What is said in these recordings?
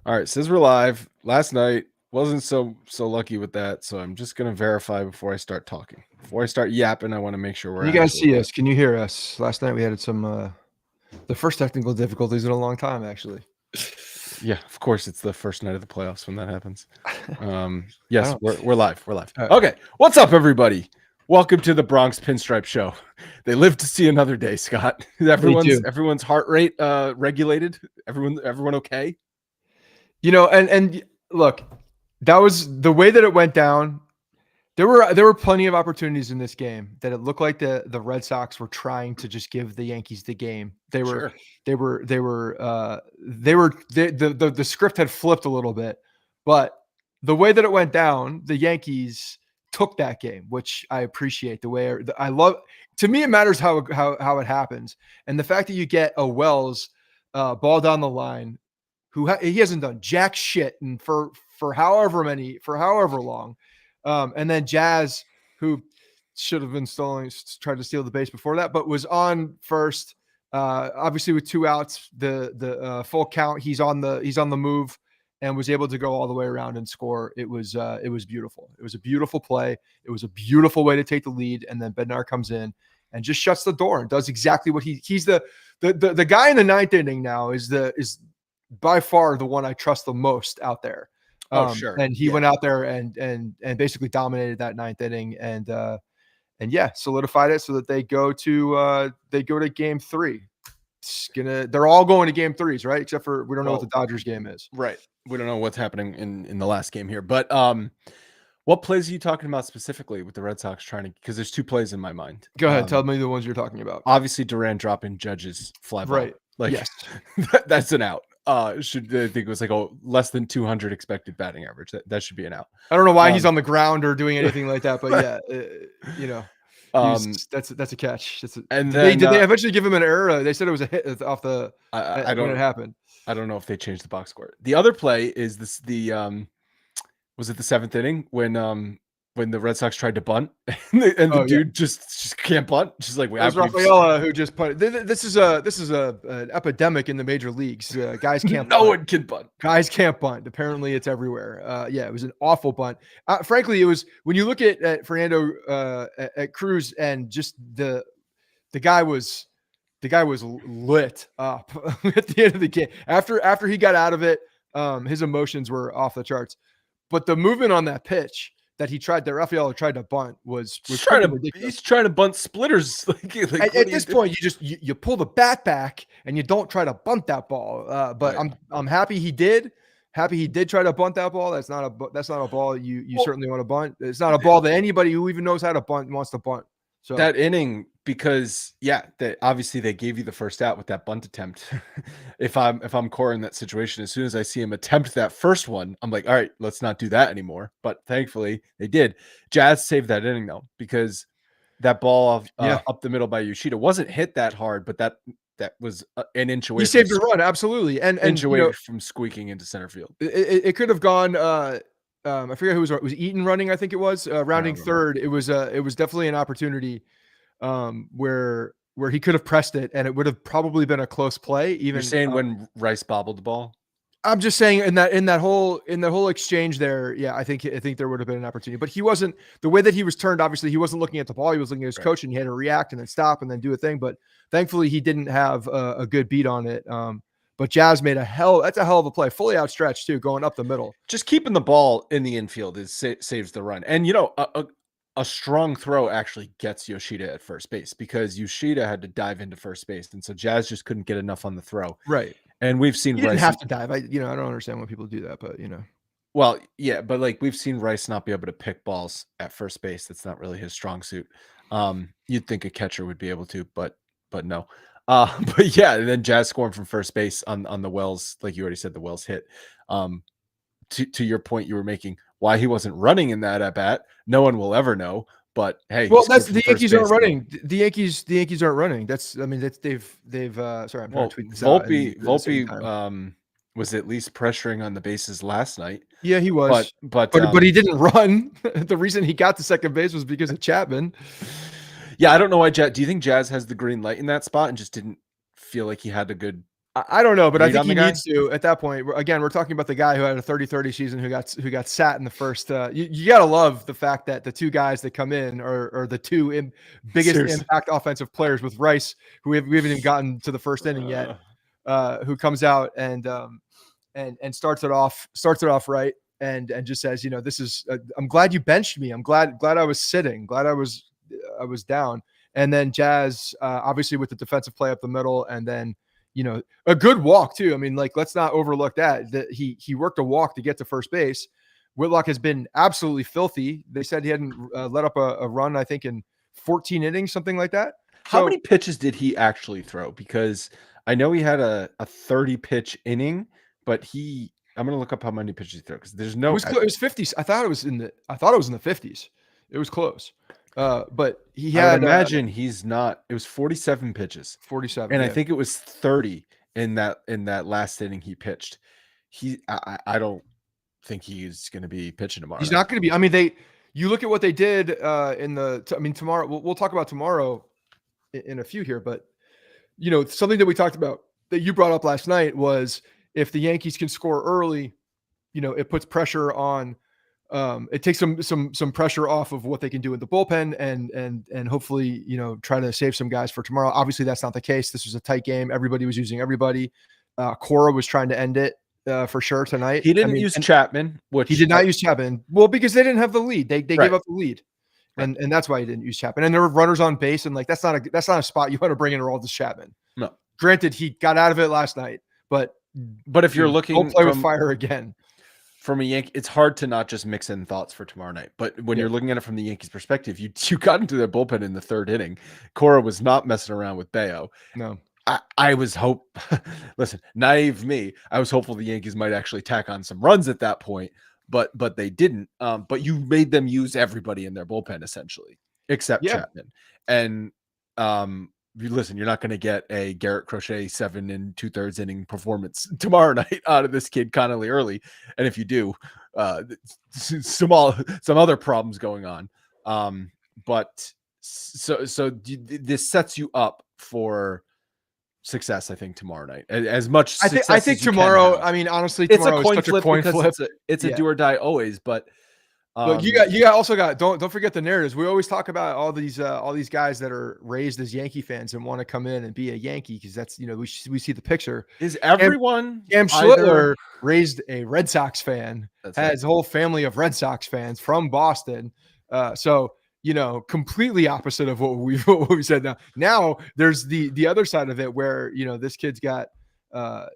All right, says we're live. Last night wasn't so lucky with that, so I'm just gonna verify before I start talking. Before I start yapping, I want to make sure we're Can you guys actually see live. us? Can you hear us? Last night we had some the first technical difficulties in a long time, actually. Yeah, of course, it's the first night of the playoffs when that happens. I Yes, don't. we're live. We're live. All right. Okay, what's up, everybody? Welcome to the Bronx Pinstripe Show. They live to see another day, Scott. Everyone's heart rate regulated. Everyone okay? You know, and look, that was the way that it went down. There were plenty of opportunities in this game that it looked like the Red Sox were trying to just give the Yankees the game. The script had flipped a little bit, but the way that it went down, the Yankees took that game, which I appreciate. The way I love. To me, it matters how it happens, and the fact that you get a Wells ball down the line, he hasn't done jack shit, and for however long. And then Jazz, who should have been tried to steal the base before that, but was on first. Obviously, with 2 outs, the full count, he's on the move and was able to go all the way around and score. It was beautiful. It was a beautiful play. It was a beautiful way to take the lead. And then Bednar comes in and just shuts the door and does exactly what he's the guy in the ninth inning now is by far the one I trust the most out there. Sure. And he went out there and basically dominated that ninth inning and solidified it so that they go to game 3. They're all going to game 3s, right? Except for we don't know what the Dodgers game is. Right. We don't know what's happening in the last game here. But what plays are you talking about specifically with the Red Sox trying to, because there's 2 plays in my mind. Go ahead, tell me the ones you're talking about. Obviously Duran dropping Judge's fly ball. Right. Like yes. That's an out. I think it was like less than 200 expected batting average. That should be an out. I don't know why he's on the ground or doing anything like that, but that's a catch. And did they eventually give him an error? They said it was a hit off the. I don't when it happened. I don't know if they changed the box score. The other play is was it the 7th inning when the Red Sox tried to bunt and the dude just can't bunt. Just like Rafaela who just punted. This is an epidemic in the major leagues. Guys can't. No one can bunt. Guys can't bunt. Apparently, it's everywhere. It was an awful bunt. Frankly, it was when you look at Fernando at Cruz and just the guy was lit up at the end of the game. After he got out of it, his emotions were off the charts. But the movement on that pitch that Rafaela tried to bunt was ridiculous. He's trying to bunt splitters. At this point, you pull the bat back and you don't try to bunt that ball. But right. I'm happy he did. Happy he did try to bunt that ball. That's not a ball you certainly want to bunt. It's not a ball that anybody who even knows how to bunt wants to bunt. So that inning, because obviously they gave you the first out with that bunt attempt. if I'm Cora in that situation, as soon as I see him attempt that first one, I'm like, all right, let's not do that anymore. But thankfully they did. Jazz saved that inning though, because that ball up the middle by Yoshida wasn't hit that hard, but that was an inch away. He saved the run, absolutely, and inch away from squeaking into center field. It could have gone. I forget who was Eaton running. I think it was rounding third. It was definitely an opportunity where he could have pressed it, and it would have probably been a close play. Even you're saying when Rice bobbled the ball. I'm just saying in that whole exchange there. Yeah, I think there would have been an opportunity, but he wasn't. The way that he was turned, obviously, he wasn't looking at the ball. He was looking at his coach, and he had to react and then stop and then do a thing. But thankfully, he didn't have a good beat on it. But Jazz made that's a hell of a play, fully outstretched too, going up the middle. Just keeping the ball in the infield saves the run. And a strong throw actually gets Yoshida at first base, because Yoshida had to dive into first base, and so Jazz just couldn't get enough on the throw. Right. And we've seen Rice have to dive. I don't understand why people do that, but Well, yeah, but like we've seen Rice not be able to pick balls at first base. That's not really his strong suit. You'd think a catcher would be able to, but no. But yeah, and then Jazz scoring from first base on the Wells, like you already said, the Wells hit. To your point you were making, why he wasn't running in that at bat, no one will ever know. But hey, well, that's the Yankees aren't running. The Yankees aren't running. They've sorry, I'm trying to tweet this out. Volpe was at least pressuring on the bases last night. Yeah, he was. But he didn't run. The reason he got to second base was because of Chapman. Yeah, I don't know why. Do you think Jazz has the green light in that spot and just didn't feel like he had a good I don't know, but I Read think on the he guy? needs to at that point. Again, we're talking about the guy who had a 30-30 season who got sat in the first. You got to love the fact that the two guys that come in are the two biggest Seriously. impact offensive players with Rice, who we haven't even gotten to the first inning yet, who comes out and starts it off right and just says, this is I'm glad you benched me. I'm glad I was sitting, glad I was down. And then Jazz, obviously with the defensive play up the middle, and then a good walk too. I mean, like, let's not overlook that he worked a walk to get to first base. Whitlock has been absolutely filthy. They said he hadn't let up a run, I think, in 14 innings, something like that. How So many pitches did he actually throw? Because I know he had a 30 pitch inning, but I'm gonna look up how many pitches he threw because there's it no. was it was 50s. I thought it was in the 50s. It was close. But he I would had imagine he's not. It was 47 pitches, 47. and I Yeah. think it was 30 in that last inning he pitched. I don't think he's going to be pitching tomorrow He's night. not going to be. I mean, you look at what they did tomorrow. We'll talk about tomorrow in a few here, but something that we talked about that you brought up last night was if the Yankees can score early, it puts pressure on. It takes some pressure off of what they can do in the bullpen and hopefully, try to save some guys for tomorrow. Obviously, that's not the case. This was a tight game. Everybody was using everybody. Cora was trying to end it for sure tonight. He didn't use Chapman, which he did not use Chapman. Well, because they didn't have the lead. They Right. gave up the lead. And that's why he didn't use Chapman. And there were runners on base, and like that's not a spot you want to bring in Aroldis Chapman. No. Granted, he got out of it last night, but if you're looking, don't play with fire again. From a Yankee, it's hard to not just mix in thoughts for tomorrow night. But when you're looking at it from the Yankees' perspective, you got into their bullpen in the third inning. Cora was not messing around with Bayo. No. I was listen, naive me. I was hopeful the Yankees might actually tack on some runs at that point, but they didn't. But you made them use everybody in their bullpen essentially, except Chapman. And listen, you're not going to get a Garrett Crochet 7 2/3 inning performance tomorrow night out of this kid Connolly early. And if you do, some other problems going on. But so this sets you up for success, I think, tomorrow night. As much success I think tomorrow. I mean, honestly, tomorrow is such a coin flip. It's a do or die always. But look, you also got don't forget the narratives. We always talk about all these guys that are raised as Yankee fans and want to come in and be a Yankee because that's we see the picture. Is everyone Cam Schlittler raised a Red Sox fan, has a whole family of Red Sox fans from Boston. So completely opposite of what we said. Now there's the other side of it where this kid's got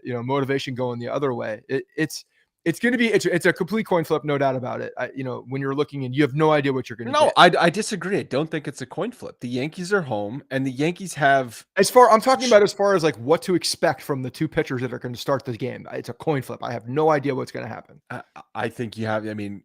motivation going the other way. It's going to be it's a complete coin flip, no doubt about it. When you're looking and you have no idea what you're going to get. I disagree. I don't think it's a coin flip. The Yankees are home, and the Yankees have I'm talking about as far as like what to expect from the two pitchers that are going to start the game. It's a coin flip. I have no idea what's going to happen. I think you have. I mean,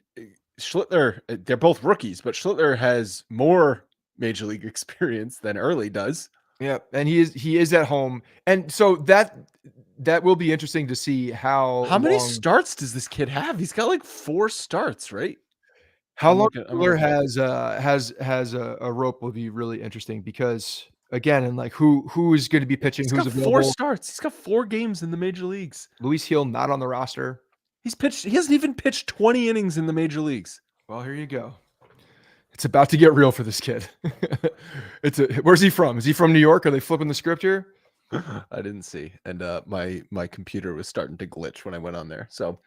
Schlittler, they're both rookies, but Schlittler has more major league experience than Early does. Yeah, and he is at home, and so that will be interesting to see how many starts does this kid have? He's got like 4 starts, right? How long Schlittler has a rope will be really interesting because again, and like who is going to be pitching? He's who's got 4 starts. He's got 4 games in the major leagues. Luis Hill not on the roster. He hasn't even pitched 20 innings in the major leagues. Well, here you go. It's about to get real for this kid. Where's he from? Is he from New York? Are they flipping the script here? I didn't see. And my computer was starting to glitch when I went on there. So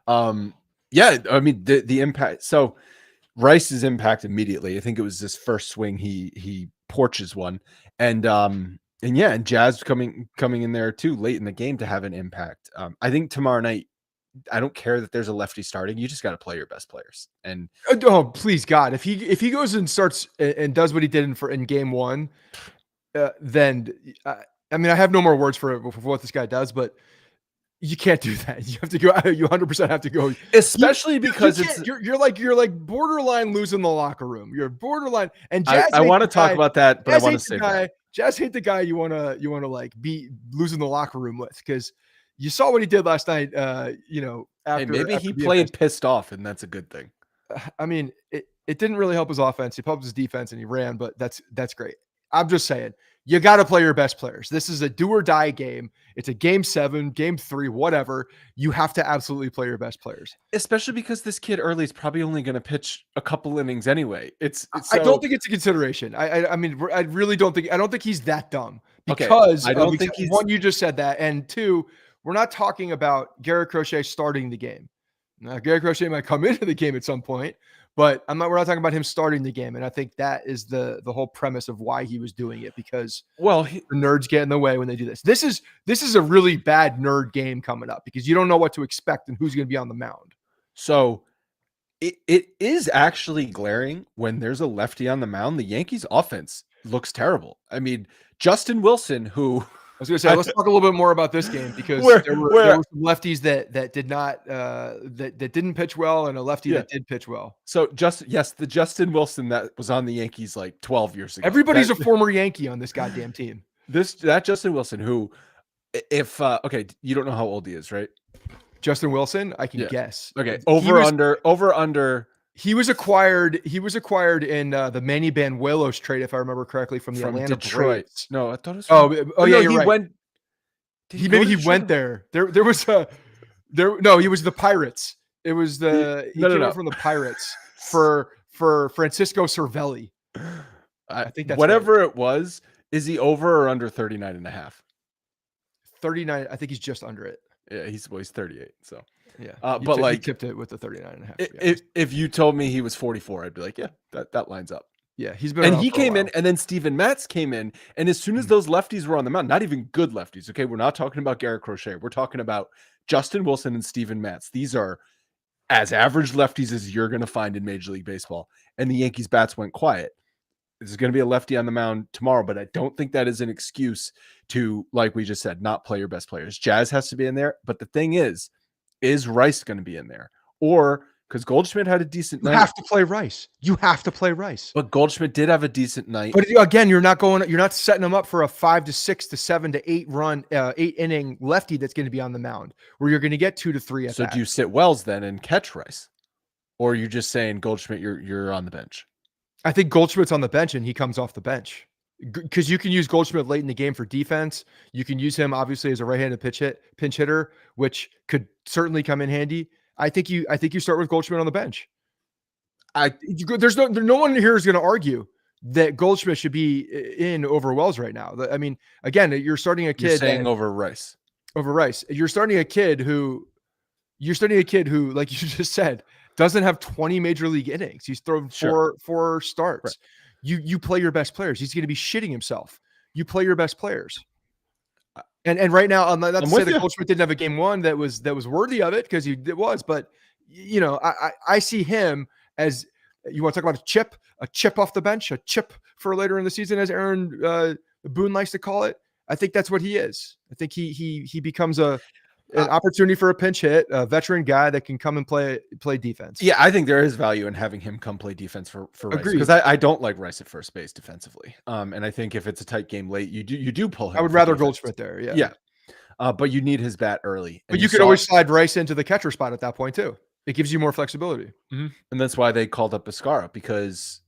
yeah, I mean the impact. So Rice's impact immediately. I think it was his first swing. He porches one. And Jazz coming in there too late in the game to have an impact. I think tomorrow night, I don't care that there's a lefty starting. You just got to play your best players. And oh, please God, if he goes and starts and does what he did in game 1, then I mean I have no more words for what this guy does, but you can't do that. You have to go. You 100% have to go, especially because you're like borderline losing the locker room. You're borderline. And Jazz, I want to talk about that, but I want to say Jazz hate the guy you want to like be losing the locker room with because you saw what he did last night. After maybe he played pissed off, and that's a good thing. I mean, it didn't really help his offense. It helped his defense, and he ran. But that's great. I'm just saying, you got to play your best players. This is a do or die game. It's a game 7, game 3, whatever. You have to absolutely play your best players. Especially because this kid early is probably only going to pitch a couple innings anyway. I don't think it's a consideration. I mean, I really don't think. I don't think he's that dumb Okay, because I don't think he's one. You just said that, and two, we're not talking about Garrett Crochet starting the game. Now, Garrett Crochet might come into the game at some point, but we're not talking about him starting the game. And I think that is the whole premise of why he was doing it, because the nerds get in the way when they do this. This is a really bad nerd game coming up because you don't know what to expect and who's going to be on the mound. So it is actually glaring when there's a lefty on the mound. The Yankees offense looks terrible. I mean, Justin Wilson, who I was going to say, let's talk a little bit more about this game because there were some lefties that did not that didn't pitch well, and a lefty that did pitch well. So the Justin Wilson that was on the Yankees like 12 years ago. Everybody's a former Yankee on this goddamn team. That Justin Wilson, who, if okay, you don't know how old he is, right? Justin Wilson, I can guess. Okay, over under. He was acquired in the Manny Banuelos trade, if I remember correctly, from the Atlanta Detroit. Braves. No, I thought it was. Oh yeah, you're right. He went there. There was no, he was the Pirates. It was he came from the Pirates for Francisco Cervelli. I think that's whatever right. It was. Is he over or under 39.5? 39. I think he's just under it. Yeah, he's 38. So yeah, but he tipped it with the 39.5. If you told me he was 44, I'd be like, yeah, that lines up. Yeah, he's been. And he came in, and then Steven Matz came in, and as soon as those lefties were on the mound, not even good lefties. Okay, we're not talking about Garrett Crochet. We're talking about Justin Wilson and Steven Matz. These are as average lefties as you're going to find in Major League Baseball. And the Yankees bats went quiet. There's going to be a lefty on the mound tomorrow, but I don't think that is an excuse to, like we just said, not play your best players. Jazz has to be in there, but the thing is Rice going to be in there? Or because Goldschmidt had a decent night. You have to play Rice. You have to play Rice. But Goldschmidt did have a decent night. But again, you're not setting him up for a 5 to 6 to 7 to 8 run, 8 inning lefty that's going to be on the mound where you're going to get 2 to 3 at So do you sit Wells then and catch Rice? Or are you just saying Goldschmidt, you're on the bench? I think Goldschmidt's on the bench and he comes off the bench because you can use Goldschmidt late in the game for defense. You can use him obviously as a right-handed pinch hitter, which could certainly come in handy. I think you start with Goldschmidt on the bench. There's no one here is going to argue that Goldschmidt should be in over Wells right now. I mean, again, you're starting a kid. You're saying over Rice. Over Rice. You're starting a kid who, like you just said, doesn't have 20 major league innings. He's thrown four starts. Right. You play your best players. He's going to be shitting himself. You play your best players. And right now, I'm not to say that Goldschmidt didn't have a game 1 that was worthy of it because it was, but you know, I see him as, you want to talk about a chip off the bench, a chip for later in the season, as Aaron Boone likes to call it. I think that's what he is. I think he becomes an opportunity for a pinch hit, a veteran guy that can come and play defense. Yeah, I think there is value in having him come play defense for Rice, because I don't like Rice at first base defensively. And I think if it's a tight game late, you do pull him. I would rather Goldschmidt there. Yeah. But you need his bat early. But you could always slide Rice into the catcher spot at that point too. It gives you more flexibility. Mm-hmm. And that's why they called up Biscara, because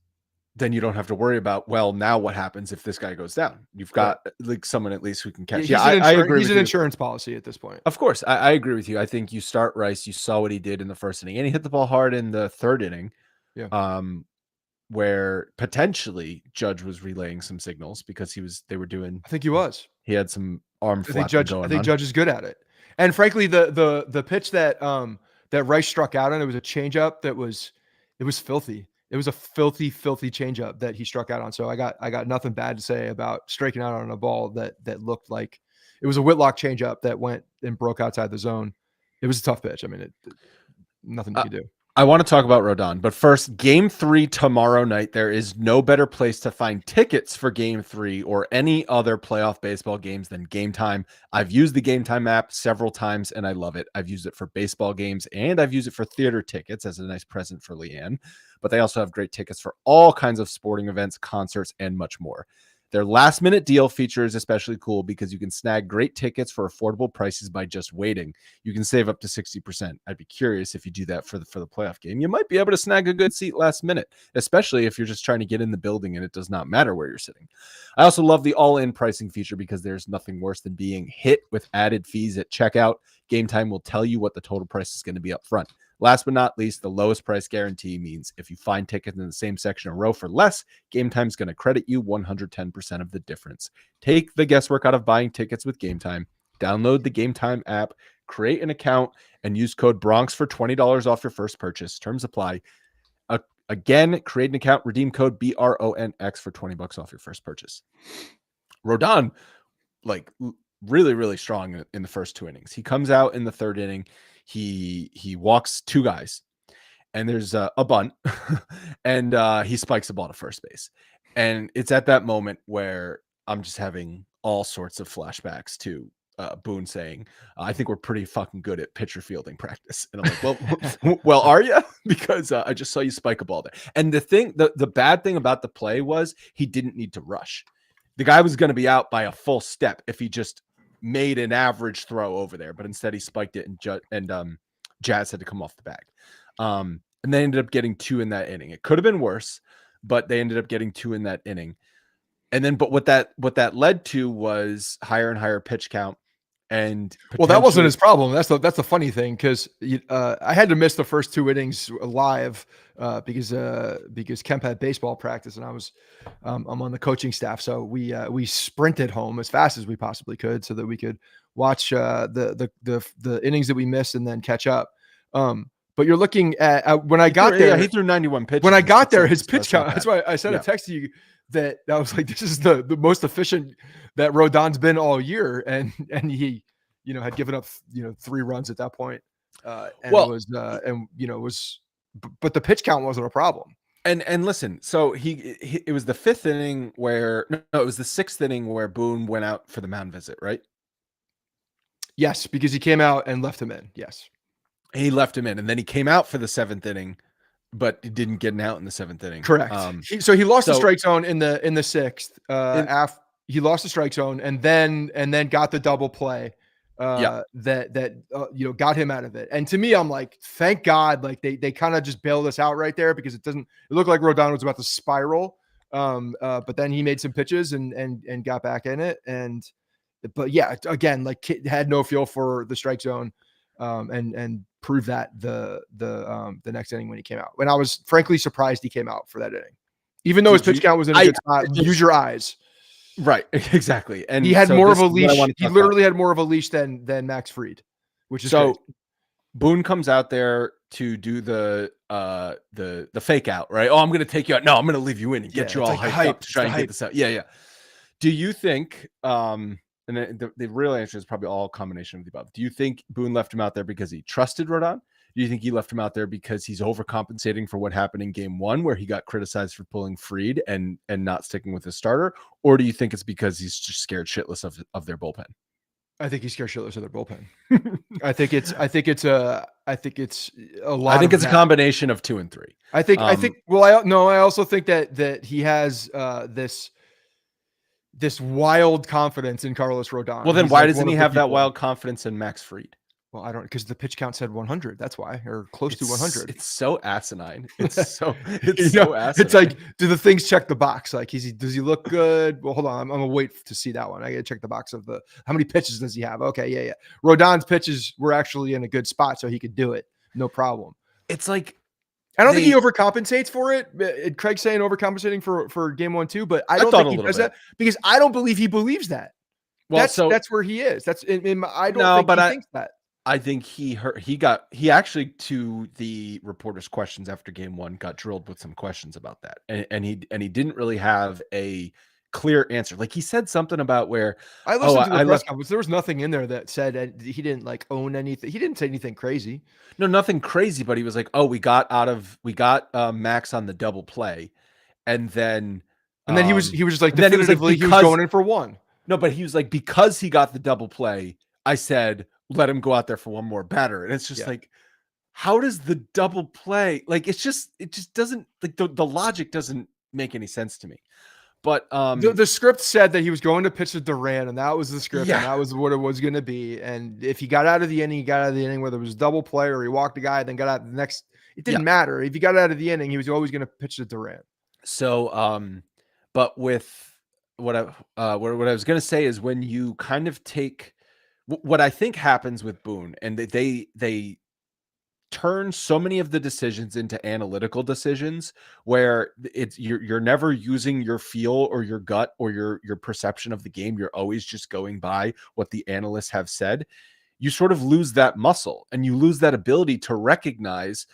then you don't have to worry about, well, now what happens if this guy goes down? You've got like someone at least who can catch. I agree. He's an insurance policy at this point. Of course. I agree with you. I think you start Rice. You saw what he did in the first inning, and he hit the ball hard in the 3rd inning. Yeah. Where potentially Judge was relaying some signals because they were doing. I think he was. He had some arm flapping going on. I think Judge is good at it. And frankly, the pitch that Rice struck out on, it was a changeup it was filthy. It was a filthy changeup that he struck out on. So I got nothing bad to say about striking out on a ball that looked like it was a Whitlock changeup that went and broke outside the zone. It was a tough pitch. I mean, nothing you could do. I want to talk about Rodon, but first, Game 3 tomorrow night. There is no better place to find tickets for Game 3 or any other playoff baseball games than Game Time. I've used the Game Time app several times, and I love it. I've used it for baseball games, and I've used it for theater tickets as a nice present for Leanne. But they also have great tickets for all kinds of sporting events, concerts, and much more. Their last minute deal feature is especially cool because you can snag great tickets for affordable prices by just waiting. You can save up to 60%. I'd be curious if you do that for the playoff game. You might be able to snag a good seat last minute, especially if you're just trying to get in the building and it does not matter where you're sitting. I also love the all-in pricing feature because there's nothing worse than being hit with added fees at checkout. Game Time will tell you what the total price is going to be up front. Last but not least, the lowest price guarantee means if you find tickets in the same section or row for less, Game Time's going to credit you 110% of the difference. Take the guesswork out of buying tickets with Game Time. Download the Game Time app, create an account, and use code Bronx for $20 off your first purchase. Terms apply. Again, create an account, redeem code BRONX for $20 off your first purchase. Rodon, like really, really strong in the first 2 innings. He comes out in the 3rd inning. He walks 2 guys, and there's a bunt, and he spikes the ball to first base. And it's at that moment where I'm just having all sorts of flashbacks to Boone saying, I think we're pretty fucking good at pitcher fielding practice. And I'm like, well, are you? Because I just saw you spike a ball there. And the bad thing about the play was he didn't need to rush. The guy was going to be out by a full step if he just made an average throw over there, but instead he spiked it, and Jazz had to come off the bag. And they ended up getting 2 in that inning. It could have been worse, but they ended up getting 2 in that inning. And then, but what that led to was higher and higher pitch count. And well, that wasn't his problem. That's the funny thing, because I had to miss the first 2 innings live because Kemp had baseball practice, and I'm on the coaching staff, so we sprinted home as fast as we possibly could so that we could watch the innings that we missed and then catch up. But you're looking at when I got there, he threw 91 pitches. When I got there, his pitch count. That's why I sent a text to you that I was like, this is the most efficient that Rodon's been all year, and he had given up 3 runs at that point, but the pitch count wasn't a problem. And listen, so it was the 5th inning where it was the 6th inning where Boone went out for the mound visit, right? Yes, because he came out and left him in. Yes, he left him in, and then he came out for the 7th inning, but he didn't get an out in the 7th inning. Correct. So he lost the strike zone in the 6th. He lost the strike zone and then got the double play that got him out of it. And to me, I'm like, thank God, like they kind of just bailed us out right there, because it looked like Rodon was about to spiral. But then he made some pitches and got back in it. But yeah, again, like had no feel for the strike zone, and proved that the next inning when he came out. When I was frankly surprised he came out for that inning, even though his pitch count was in a good spot. Use your eyes. Right, exactly. And he had more of a leash. He literally had more of a leash than Max Fried, which is so. Boone comes out there to do the fake out, right? Oh, I'm going to take you out. No, I'm going to leave you in and get you all hyped up to try and get this out. Yeah. Do you think? And the real answer is probably all combination of the above. Do you think Boone left him out there because he trusted Rodon? Do you think he left him out there because he's overcompensating for what happened in game 1, where he got criticized for pulling Fried and not sticking with his starter? Or do you think it's because he's just scared shitless of their bullpen? I think he's scared shitless of their bullpen. I think it's a lot. I think it's a combination of 2 and 3. I also think that he has this wild confidence in Carlos Rodon. Well, then why doesn't he have that wild confidence in Max Fried? Well, I don't, because the pitch count said 100. That's why, or close to 100. It's so asinine. It's so asinine. It's like, do the things check the box? Like, does he look good? Well, hold on. I'm gonna wait to see that one. I gotta check the box of how many pitches does he have? Okay, yeah. Rodon's pitches were actually in a good spot, so he could do it, no problem. It's like, I don't think he overcompensates for it. Craig's saying overcompensating for game 1 too, but I don't think he does that, because I don't believe he believes that. Well, that's where he is. That's I don't think he thinks that. I think he actually, to the reporters' questions after game 1, got drilled with some questions about that. And he didn't really have a clear answer. Like, he said something about where I listened to the press conference. There was nothing in there that said he didn't like own anything. He didn't say anything crazy. No, nothing crazy, but he was like, oh, we got Max on the double play. And then he was just like, definitively he was going in for 1. No, but he was like, because he got the double play, I said, let him go out there for 1 more batter. And it's just like, how does the double play, like, it just doesn't, like, the logic doesn't make any sense to me. But The script said that he was going to pitch to Durant, and that was the script, and yeah, that was what it was going to be. And if he got out of the inning, he got out of the inning, whether it was double play or he walked a guy, then got out the next. It yeah. didn't matter. If he got out of the inning, he was always going to pitch to Durant. So but with what what I was gonna say is when you kind of take what I think happens with Boone, and they turn so many of the decisions into analytical decisions where it's you're never using your feel or your gut or your perception of the game. You're always just going by what the analysts have said. You sort of lose that muscle and you lose that ability to recognize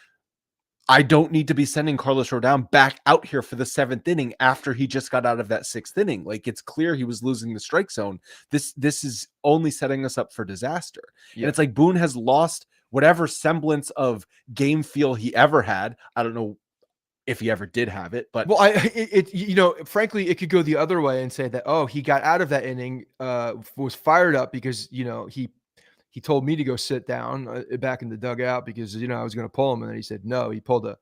I don't need to be sending Carlos Rodon back out here for the 7th inning after he just got out of that 6th inning. Like, it's clear he was losing the strike zone. This is only setting us up for disaster. Yeah. And it's like Boone has lost whatever semblance of game feel he ever had. I don't know if he ever did have it, but Well, frankly, it could go the other way and say that, oh, he got out of that inning, was fired up because, he told me to go sit down back in the dugout because, I was going to pull him. And then he said, no, he pulled a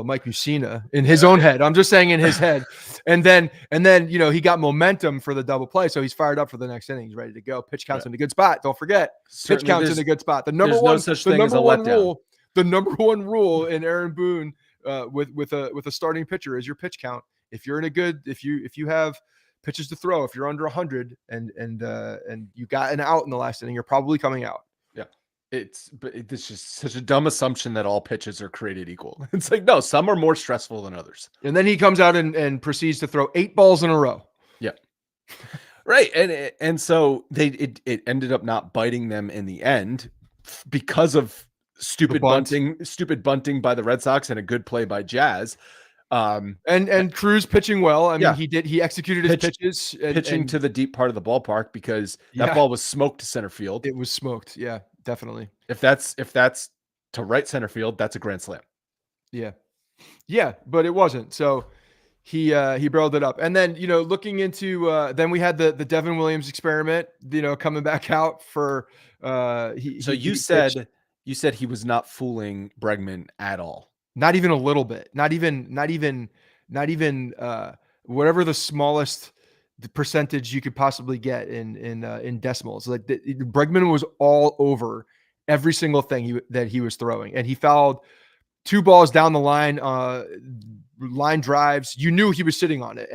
Mike Mussina in his own head. I'm just saying in his head. And then, he got momentum for the double play. So he's fired up for the next inning. He's ready to go. Pitch counts in a good spot. Don't forget, pitch counts in a good spot. The number one, the number one rule in Aaron Boone with a starting pitcher is your pitch count. If you're in a good, if you have pitches to throw, if you're under 100 and you got an out in the last inning, you're probably coming out. Yeah. It's just such a dumb assumption that all pitches are created equal. It's like, no, some are more stressful than others. And then he comes out and proceeds to throw 8 balls in a row. Yeah. Right. And so it ended up not biting them in the end because of stupid bunting by the Red Sox and a good play by Jazz. And Cruz pitching well. I mean, he executed his pitches, pitching to the deep part of the ballpark because that ball was smoked to center field. It was smoked. Yeah, definitely. If that's to right center field, that's a grand slam. Yeah. Yeah, but it wasn't. So he barreled it up. And then, looking into then we had the Devin Williams experiment, coming back out for you said he was not fooling Bregman at all. Not even a little bit. Not even whatever the smallest percentage you could possibly get in decimals. Like Bregman was all over every single thing that he was throwing, and he fouled 2 balls down the line, line drives. You knew he was sitting on it,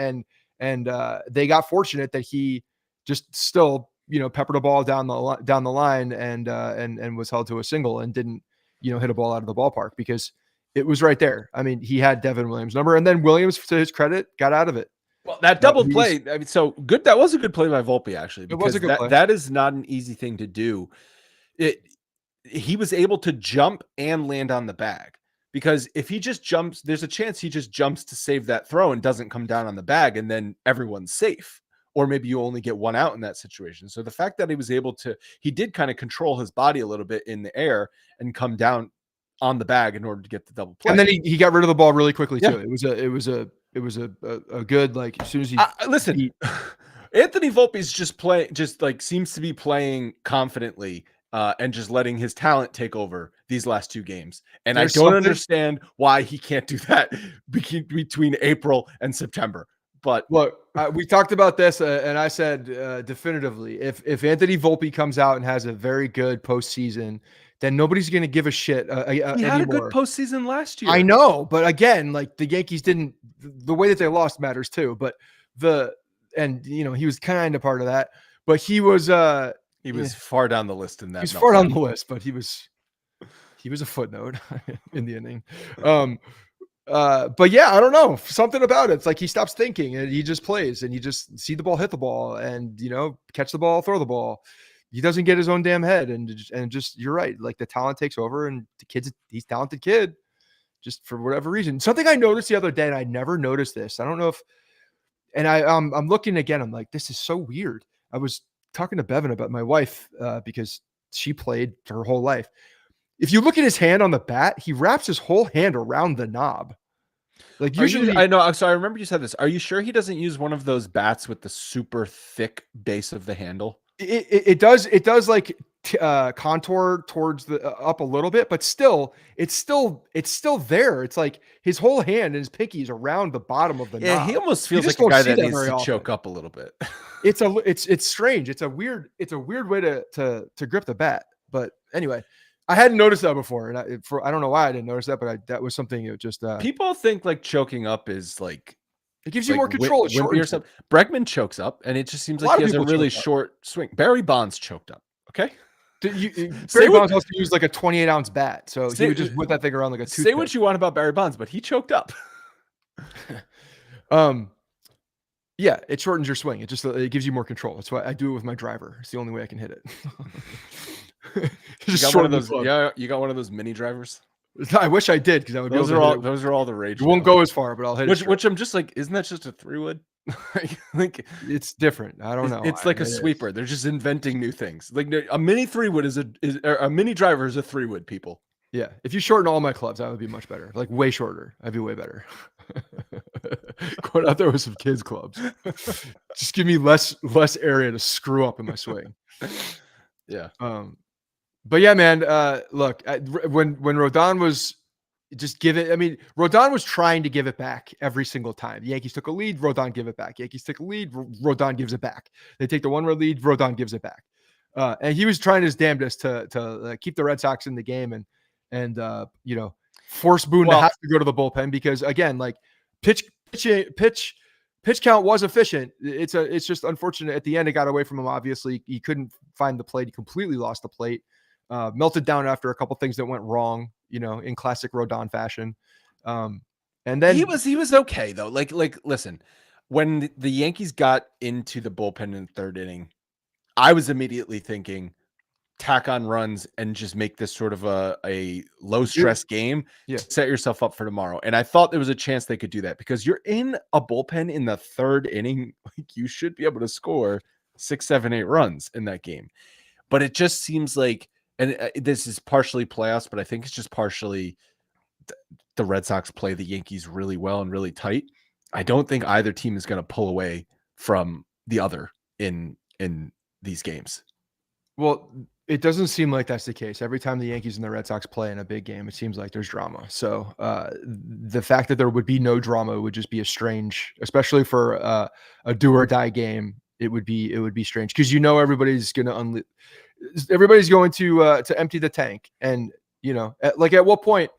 and they got fortunate that he just still peppered a ball down the line and was held to a single and didn't hit a ball out of the ballpark because it was right there. I mean, he had Devin Williams' number, and then Williams, to his credit, got out of it. Well, that double play, I mean, so good. That was a good play by Volpe, actually. It was a good play. That is not an easy thing to do. He was able to jump and land on the bag because if he just jumps, there's a chance he just jumps to save that throw and doesn't come down on the bag, and then everyone's safe. Or maybe you only get one out in that situation. So the fact that he was able to, he did kind of control his body a little bit in the air and come down on the bag in order to get the double play. And then he got rid of the ball really quickly too. It was a good, like, as soon as he listen, Anthony Volpe's just seems to be playing confidently and just letting his talent take over these last 2 games. And I don't understand why he can't do that between April and September. But look, we talked about this, and I said definitively, if Anthony Volpe comes out and has a very good postseason, then nobody's going to give a shit he had anymore. A good postseason last year. I know, but again, like the Yankees didn't. The way that they lost matters too. But he was kind of part of that. But he was far down the list in that. He's far down the list, but he was a footnote in the inning. But yeah, I don't know. Something about it. It's like he stops thinking and he just plays and you just see the ball, hit the ball, and catch the ball, throw the ball. He doesn't get his own damn head, and just you're right. Like the talent takes over, and he's a talented kid, just for whatever reason. Something I noticed the other day, and I never noticed this. I don't know if, and I'm looking again. I'm like, this is so weird. I was talking to Bevan about my wife because she played her whole life. If you look at his hand on the bat, he wraps his whole hand around the knob. Like usually, I know. So I remember you said this. Are you sure he doesn't use one of those bats with the super thick base of the handle? It does like contour towards the up a little bit, but it's still there. It's like his whole hand and his pinky is around the bottom of the Yeah, he knob. almost You feels just like a don't guy see that that needs very to often. choke up a little bit. It's strange. It's a weird way to grip the bat. But anyway, I hadn't noticed that before, and I don't know why I didn't notice that, but that was something that just People think like choking up is it gives you more control. It wimpy or shortens it. something. Bregman chokes up, and it just seems A like lot he of has a people really choke up. short swing. Barry Bonds choked up. Okay, say Barry what Bonds also used like a 28-ounce bat, so he say would just whip that thing around like a say toothpick. what you want about Barry Bonds, but he choked up. Um, yeah, it shortens your swing. It gives you more control. That's why I do it with my driver. It's the only way I can hit it. You Just got one of shorten the those. club. Yeah, you got one of those mini drivers. I wish I did because I would be able to hit it. Those are all the It rage won't now. go as far, but I'll hit it. Which I'm just like, isn't that just a 3-wood? Like It's different. I don't know. it's like a sweeper. They're just inventing new things. Like a mini 3-wood is a mini driver is a 3-wood. People. Yeah, if you shorten all my clubs, that would be much better. Like way shorter. I'd be way better. Going out there with some kids clubs. Just give me less area to screw up in my swing. Yeah. But yeah, man. Look, when Rodon was just give it. I mean, Rodon was trying to give it back every single time. The Yankees took a lead, Rodon give it back. Yankees take a lead, Rodon gives it back. They take the 1-run lead, Rodon gives it back. And he was trying his damnedest to keep the Red Sox in the game and force Boone to have to go to the bullpen because again, like pitch count was efficient. It's just unfortunate at the end it got away from him. Obviously, he couldn't find the plate. He completely lost the plate. Melted down after a couple things that went wrong, in classic Rodon fashion. And then he was okay though. Like listen, when the Yankees got into the bullpen in the third inning, I was immediately thinking tack on runs and just make this sort of a low stress game. Yeah. Set yourself up for tomorrow. And I thought there was a chance they could do that because you're in a bullpen in the third inning. Like you should be able to score 6, 7, 8 runs in that game. But it just seems like, and this is partially playoffs, but I think it's just partially the Red Sox play the Yankees really well and really tight. I don't think either team is going to pull away from the other in these games. Well, it doesn't seem like that's the case. Every time the Yankees and the Red Sox play in a big game, it seems like there's drama. So the fact that there would be no drama would just be a strange, especially for a do or die game. It would be strange because everybody's going to everybody's going to empty the tank, and at what point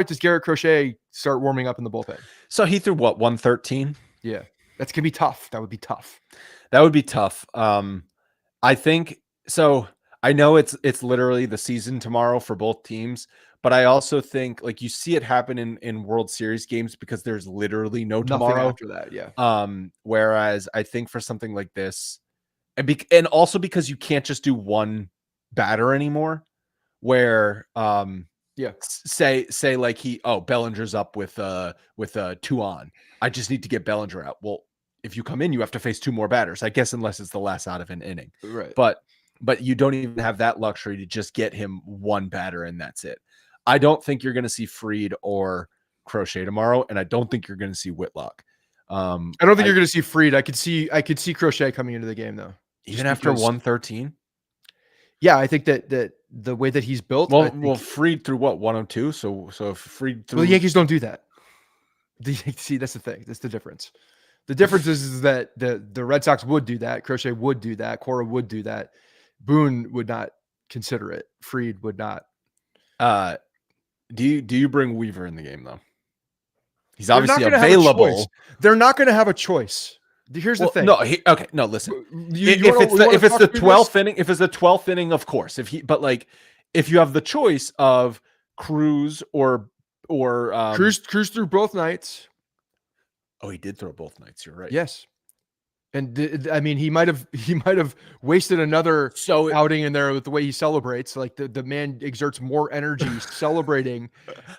does Garrett Crochet start warming up in the bullpen? So he threw what, 113? Yeah, that's gonna be tough. That would be tough. I think so. I know it's literally the season tomorrow for both teams, but I also think like you see it happen in World Series games because there's literally no Nothing tomorrow after that. Yeah. Whereas I think for something like this, and also because you can't just do one batter anymore, where say like Bellinger's up with 2 on. I just need to get Bellinger out. Well, if you come in, you have to face 2 more batters, I guess, unless it's the last out of an inning. Right. But you don't even have that luxury to just get him one batter and that's it. I don't think you're going to see Fried or Crochet tomorrow, and I don't think you're going to see Whitlock. I don't think you're going to see Fried. I could see Crochet coming into the game though. Even after 113? Yeah, I think that the way that he's built. Well, Fried threw what, 102? So if Fried threw. Well, the Yankees don't do that. See, that's the thing. That's the difference. The difference is that the Red Sox would do that. Crochet would do that. Cora would do that. Boone would not consider it. Fried would not. Do you bring Weaver in the game though? He's obviously available. They're not going to have a choice. Here's the thing. No, listen. If it's the 12th inning, of course. If you have the choice of Cruz or Cruz threw both nights. Oh, he did throw both nights. You're right. Yes. And I mean, he might have wasted another outing in there with the way he celebrates. Like the man exerts more energy celebrating.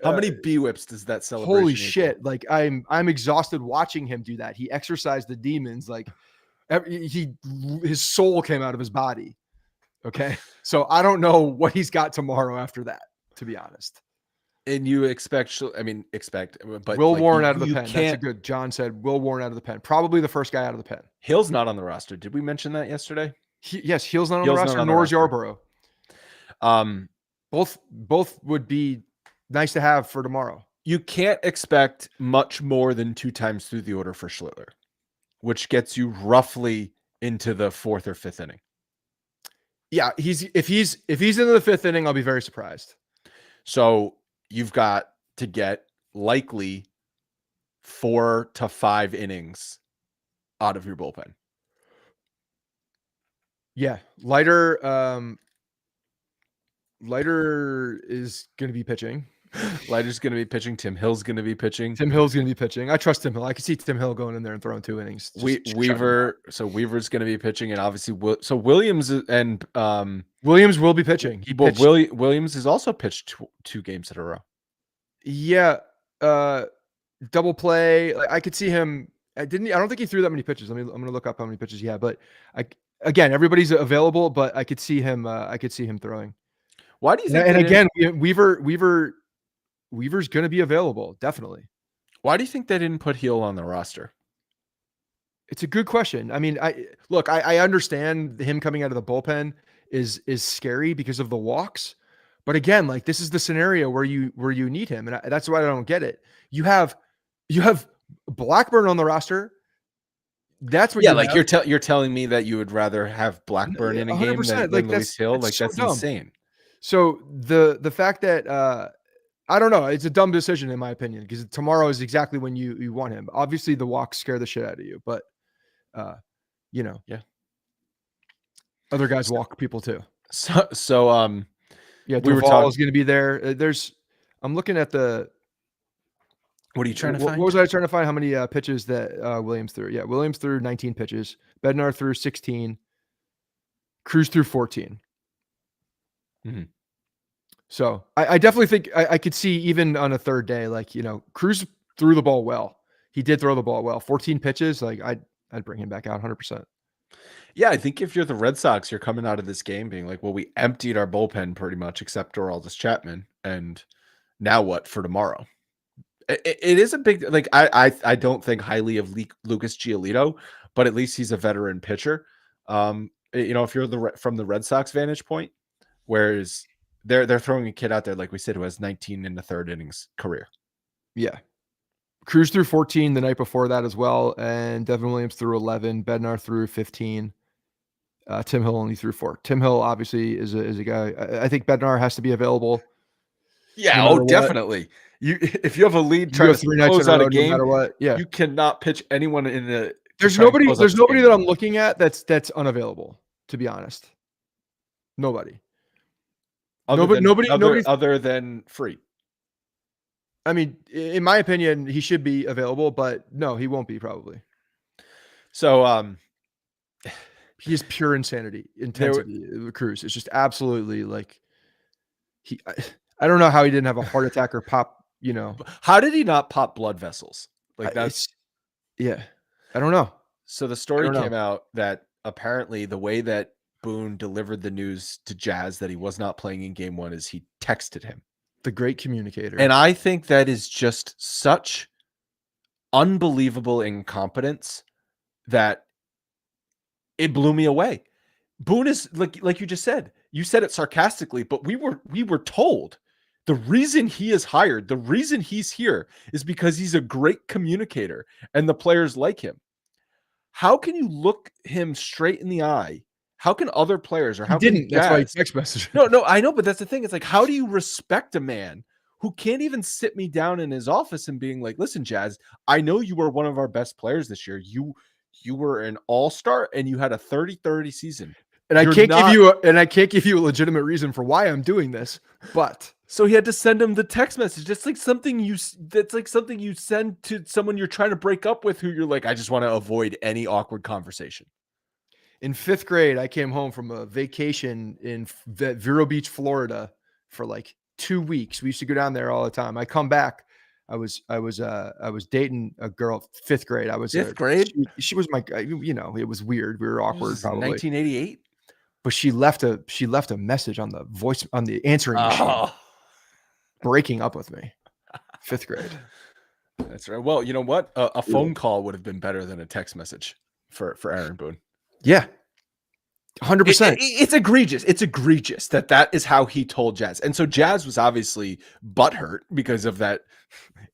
How many B whips does that celebration? Holy shit! Like I'm exhausted watching him do that. He exercised the demons. Like his soul came out of his body. Okay, so I don't know what he's got tomorrow after that. To be honest. And you expect, but Will Warren out of the pen. That's a good. John said Will Warren out of the pen. Probably the first guy out of the pen. Hill's not on the roster. Did we mention that yesterday? Yes, Heel's not on the Heel's not roster, on the nor is roster. Yarborough. Um, Both would be nice to have for tomorrow. you can't expect much more than 2 times through the order for Schlittler, which gets you roughly into the 4th or 5th inning. Yeah, if he's into the 5th inning, I'll be very surprised. So you've got to get likely 4 to 5 innings out of your bullpen. Yeah, Leiter is going to be pitching. Leiter's going to be pitching. Tim Hill's going to be pitching. Tim Hill's going to be pitching. I trust Tim Hill. I can see Tim Hill going in there and throwing 2 innings. Weaver's going to be pitching, and obviously, Williams and Williams will be pitching. Williams has also pitched 2 games in a row. Yeah, double play. I could see him. I don't think he threw that many pitches. I'm going to look up how many pitches he had. But again, everybody's available, but I could see him. I could see him throwing. Why do you think? And again, Weaver's going to be available, definitely. Why do you think they didn't put Heel on the roster? It's a good question. I mean, I understand him coming out of the bullpen is scary because of the walks, but again, like this is the scenario where you need him, and that's why I don't get it. You have Blackburn on the roster. That's what. Yeah, like you're telling me that you would rather have Blackburn in a game than Luis Hill. Like that's insane. So the fact that I don't know, it's a dumb decision in my opinion because tomorrow is exactly when you want him. Obviously, the walks scare the shit out of you, but yeah, other guys walk people too. So yeah, Duvall is going to be there. I'm looking at the. What are you trying to find? What was I trying to find? How many pitches that Williams threw? Yeah, Williams threw 19 pitches. Bednar threw 16. Cruz threw 14. Mm-hmm. So I definitely think I could see even on a third day, like, Cruz threw the ball well. He did throw the ball well. 14 pitches, like I'd bring him back out 100%. Yeah, I think if you're the Red Sox, you're coming out of this game being like, well, we emptied our bullpen pretty much except Aroldis Chapman. And now what for tomorrow? It is a big, like, I don't think highly of Lucas Giolito, but at least he's a veteran pitcher. If you're from the Red Sox vantage point, whereas they're throwing a kid out there, like we said, who has 19 in the 3rd innings career. Yeah. Cruz threw 14 the night before that as well. And Devin Williams threw 11. Bednar threw 15. Tim Hill only threw 4. Tim Hill obviously is a guy. I think Bednar has to be available. Yeah, definitely. If you have a lead trying to close out a game, no matter what, you cannot pitch anyone in the. There's nobody that I'm looking at that's unavailable, to be honest. Nobody. Nobody other than Free. I mean, in my opinion, he should be available, but no, he won't be probably. So, he is pure intensity. Cruz is just absolutely like I don't know how he didn't have a heart attack or pop. How did he not pop blood vessels? Like that's I don't know. So the story came out that apparently the way that Boone delivered the news to Jazz that he was not playing in game 1 is he texted him. The great communicator. And I think that is just such unbelievable incompetence that it blew me away. Boone is like you just said. You said it sarcastically, but we were told the reason he is hired, the reason he's here is because he's a great communicator and the players like him. How can you look him straight in the eye? How can other players or how didn't? That's why he text message. No, I know, but that's the thing. It's like, how do you respect a man who can't even sit me down in his office and being like, listen, Jazz, I know you were one of our best players this year. You were an all-star and you had a 30-30 season. And I can't give you a legitimate reason for why I'm doing this, but so he had to send him the text message. That's like something you send to someone you're trying to break up with, who you're like, I just want to avoid any awkward conversation. In 5th grade, I came home from a vacation in Vero Beach, Florida for like 2 weeks. We used to go down there all the time. I come back. I was dating a girl 5th grade. I was 5th grade. She was my, it was weird. We were awkward. Probably 1988. But she left a message on the answering machine, breaking up with me. 5th grade. That's right. Well, you know what? A phone call would have been better than a text message for Aaron Boone. Yeah. 100%. It's egregious. It's egregious that is how he told Jazz. And so Jazz was obviously butthurt because of that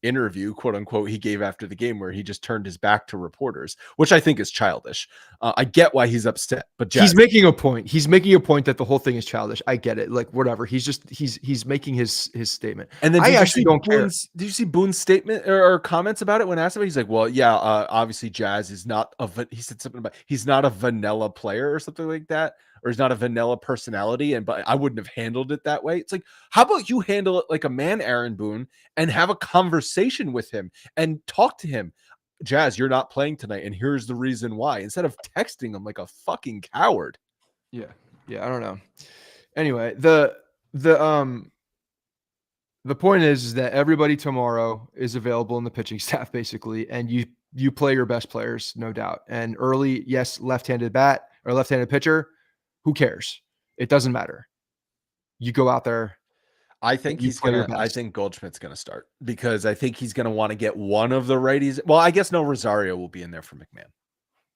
interview, quote unquote, he gave after the game where he just turned his back to reporters, which I think is childish. I get why he's upset, but Jazz, he's making a point. He's making a point that the whole thing is childish. I get it. Like whatever. He's making his statement. and then I actually don't care. Did you see Boone's statement or comments about it when asked about it? He's like, well, yeah, obviously Jazz is not he said something about he's not a vanilla player or something like that, or he's not a vanilla personality, but I wouldn't have handled it that way. It's like, how about you handle it like a man, Aaron Boone, and have a conversation with him and talk to him. Jazz, you're not playing tonight, and here's the reason why. Instead of texting him like a fucking coward. Yeah, I don't know. Anyway, the point is that everybody tomorrow is available in the pitching staff, basically, and you play your best players, no doubt. And early, yes, left-handed bat or left-handed pitcher, who cares? It doesn't matter. You go out there. I think I think Goldschmidt's gonna start because I think he's gonna want to get one of the righties. Well, I guess no, Rosario will be in there for McMahon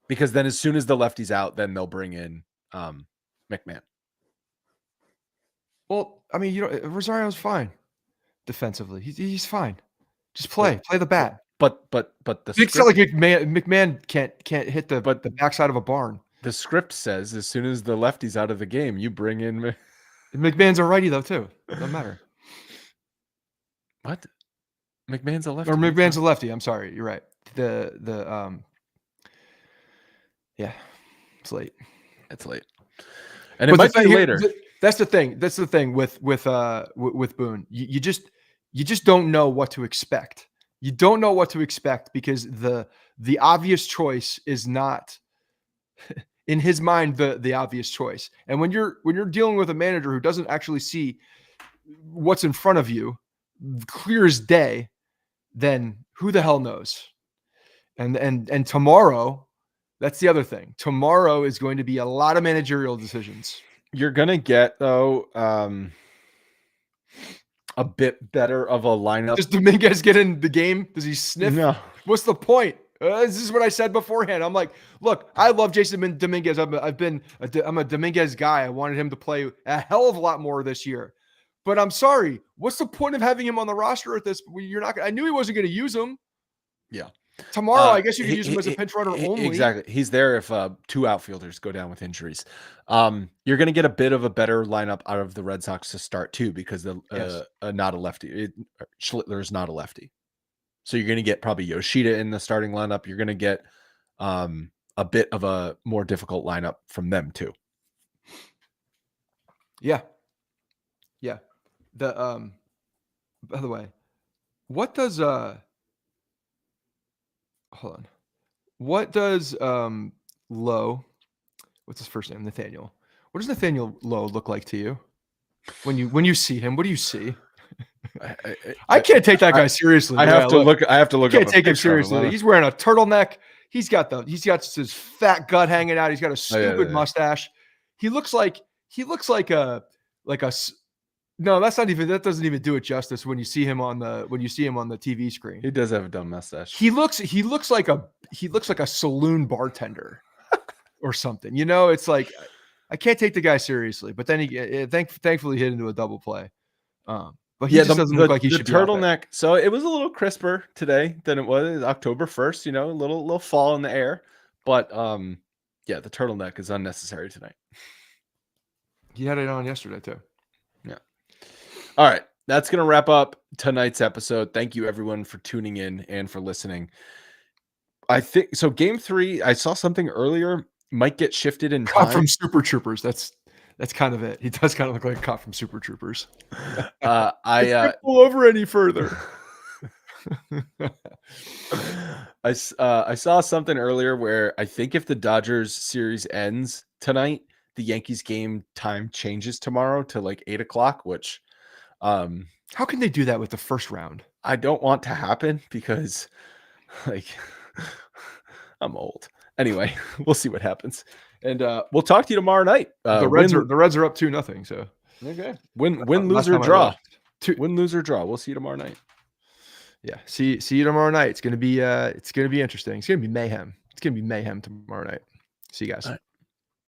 because then as soon as the lefty's out, then they'll bring in McMahon. Well, I mean, Rosario's fine defensively. He's fine. Just play the bat. But the it's not like McMahon can't hit the backside of a barn. The script says as soon as the lefty's out of the game, you bring in. McMahon's a righty though too. Doesn't matter. What? McMahon's a lefty. Or McMahon's a lefty. I'm sorry. You're right. Yeah, it's late. It's late, and it might be later. That's the thing. That's the thing with Boone. You just don't know what to expect. You don't know what to expect because the obvious choice is not. In his mind, the obvious choice. And when you're dealing with a manager who doesn't actually see what's in front of you, clear as day, then who the hell knows? And tomorrow, that's the other thing. Tomorrow is going to be a lot of managerial decisions. You're gonna get though a bit better of a lineup. Does Dominguez get in the game? Does he sniff? No. What's the point? This is what I said beforehand. I'm like, look, I love Jason Dominguez. I'm a Dominguez guy. I wanted him to play a hell of a lot more this year. But I'm sorry. What's the point of having him on the roster at this? I knew he wasn't going to use him. Yeah. Tomorrow, I guess you can use him as a pinch runner only. Exactly. He's there if two outfielders go down with injuries. You're going to get a bit of a better lineup out of the Red Sox to start too, because not a lefty. Schlittler's not a lefty. So you're going to get probably Yoshida in the starting lineup. You're going to get a bit of a more difficult lineup from them too. Yeah. By the way, what does hold on. What does Lowe? What's his first name? Nathaniel. What does Nathaniel Lowe look like to you? When you see him, what do you see? I can't take that guy seriously. I have to look. I can't take him seriously. He's wearing a turtleneck. He's got his fat gut hanging out. He's got a stupid mustache. He looks like a no. That doesn't even do it justice when you see him on the TV screen. He does have a dumb mustache. He looks like a saloon bartender or something. It's like I can't take the guy seriously. But then he thankfully hit into a double play. But he just doesn't look like he should be. The turtleneck. So it was a little crisper today than it was October 1st. A little fall in the air. But yeah, the turtleneck is unnecessary tonight. He had it on yesterday too. Yeah. All right, that's gonna wrap up tonight's episode. Thank you everyone for tuning in and for listening. I think so. Game 3, I saw something earlier. Might get shifted in time. From Super Troopers. That's kind of it. He does kind of look like a cop from Super Troopers. I can't pull over any further. I saw something earlier where I think if the Dodgers series ends tonight, the Yankees game time changes tomorrow to like 8:00, which how can they do that with the first round? I don't want to happen because like I'm old. Anyway, we'll see what happens. And we'll talk to you tomorrow night. The Reds are up 2-0. So okay, win, lose or draw. Win, lose or draw. We'll see you tomorrow night. Yeah, see you tomorrow night. It's gonna be interesting. It's gonna be mayhem. It's gonna be mayhem tomorrow night. See you guys.